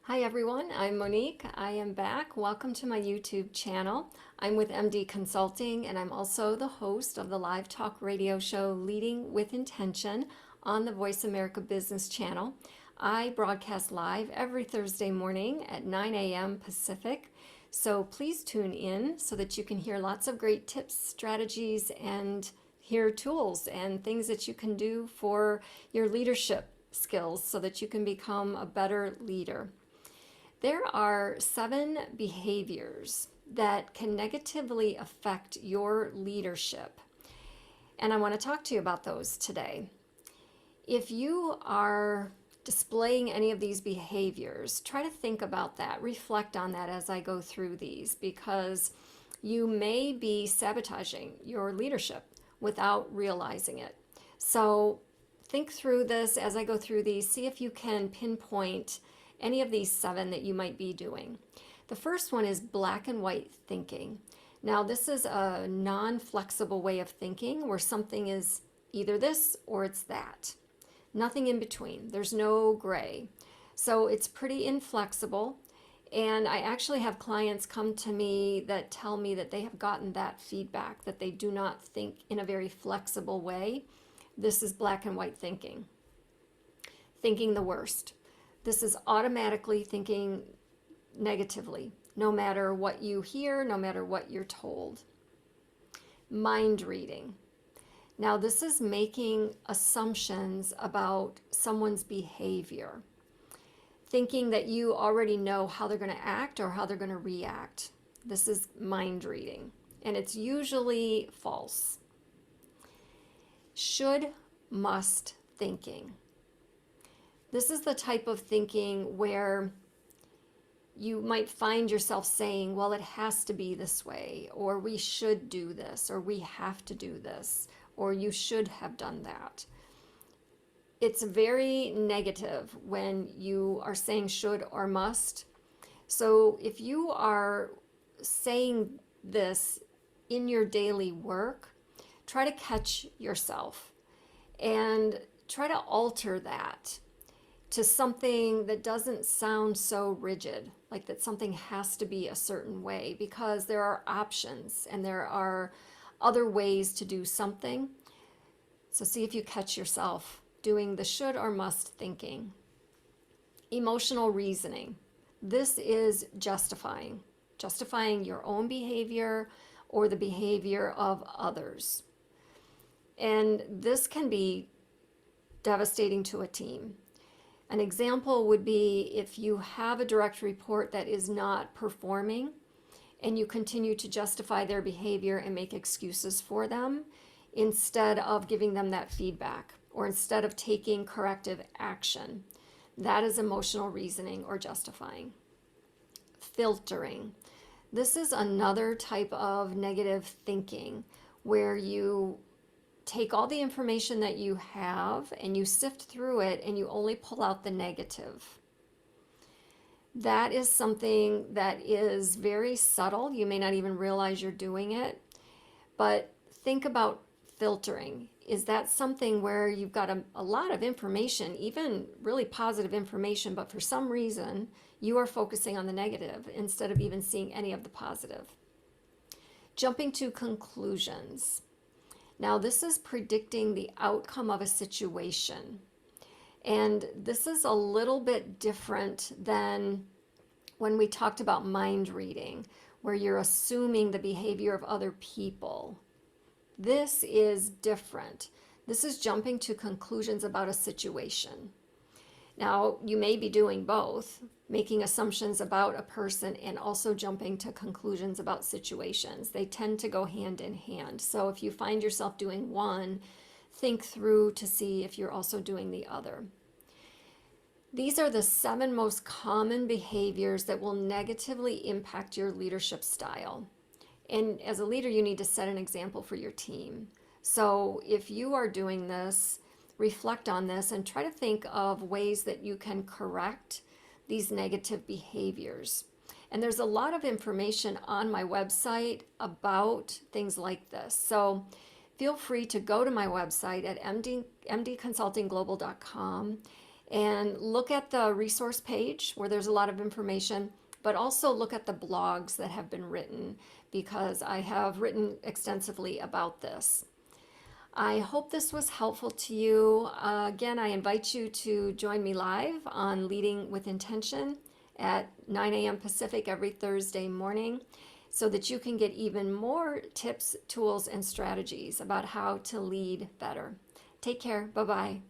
Hi everyone, I'm Monique. I am back. Welcome to my YouTube channel. I'm with MD Consulting and I'm also the host of the live talk radio show Leading with Intention on the Voice America Business Channel. I broadcast live every Thursday morning at 9 a.m. Pacific. So please tune in so that you can hear lots of great tips, strategies, and hear tools and things that you can do for your leadership skills so that you can become a better leader. There are 7 behaviors that can negatively affect your leadership, and I want to talk to you about those today. If you are displaying any of these behaviors, try to think about that, reflect on that as I go through these, because you may be sabotaging your leadership without realizing it. So think through this as I go through these, see if you can pinpoint any of these 7 that you might be doing. The first one is black and white thinking. Now, this is a non-flexible way of thinking where something is either this or it's that. Nothing in between. There's no gray. So it's pretty inflexible. And I actually have clients come to me that tell me that they have gotten that feedback, that they do not think in a very flexible way. This is black and white thinking. Thinking the worst. This is automatically thinking negatively, no matter what you hear, no matter what you're told. Mind reading. Now, this is making assumptions about someone's behavior, thinking that you already know how they're going to act or how they're going to react. This is mind reading, and it's usually false. Should, must thinking. This is the type of thinking where you might find yourself saying, well, it has to be this way, or we should do this, or we have to do this, or you should have done that. It's very negative when you are saying should or must. So if you are saying this in your daily work, try to catch yourself and try to alter that to something that doesn't sound so rigid, like that something has to be a certain way, because there are options and there are other ways to do something. So see if you catch yourself doing the should or must thinking. Emotional reasoning. This is justifying your own behavior or the behavior of others. And this can be devastating to a team. An example would be if you have a direct report that is not performing and you continue to justify their behavior and make excuses for them instead of giving them that feedback or instead of taking corrective action. That is emotional reasoning or justifying. Filtering. This is another type of negative thinking where you take all the information that you have and you sift through it and you only pull out the negative. That is something that is very subtle. You may not even realize you're doing it, but think about filtering. Is that something where you've got a lot of information, even really positive information, but for some reason you are focusing on the negative instead of even seeing any of the positive? Jumping to conclusions. Now, this is predicting the outcome of a situation. And this is a little bit different than when we talked about mind reading, where you're assuming the behavior of other people. This is different. This is jumping to conclusions about a situation. Now, you may be doing both, making assumptions about a person and also jumping to conclusions about situations. They tend to go hand in hand. So if you find yourself doing one, think through to see if you're also doing the other. These are the 7 most common behaviors that will negatively impact your leadership style. And as a leader, you need to set an example for your team. So if you are doing this, reflect on this and try to think of ways that you can correct these negative behaviors. And there's a lot of information on my website about things like this. So feel free to go to my website at mdconsultingglobal.com And look at the resource page where there's a lot of information, but also look at the blogs that have been written because I have written extensively about this. I hope this was helpful to you. Again, I invite you to join me live on Leading with Intention at 9 a.m. Pacific every Thursday morning so that you can get even more tips, tools, and strategies about how to lead better. Take care. Bye-bye.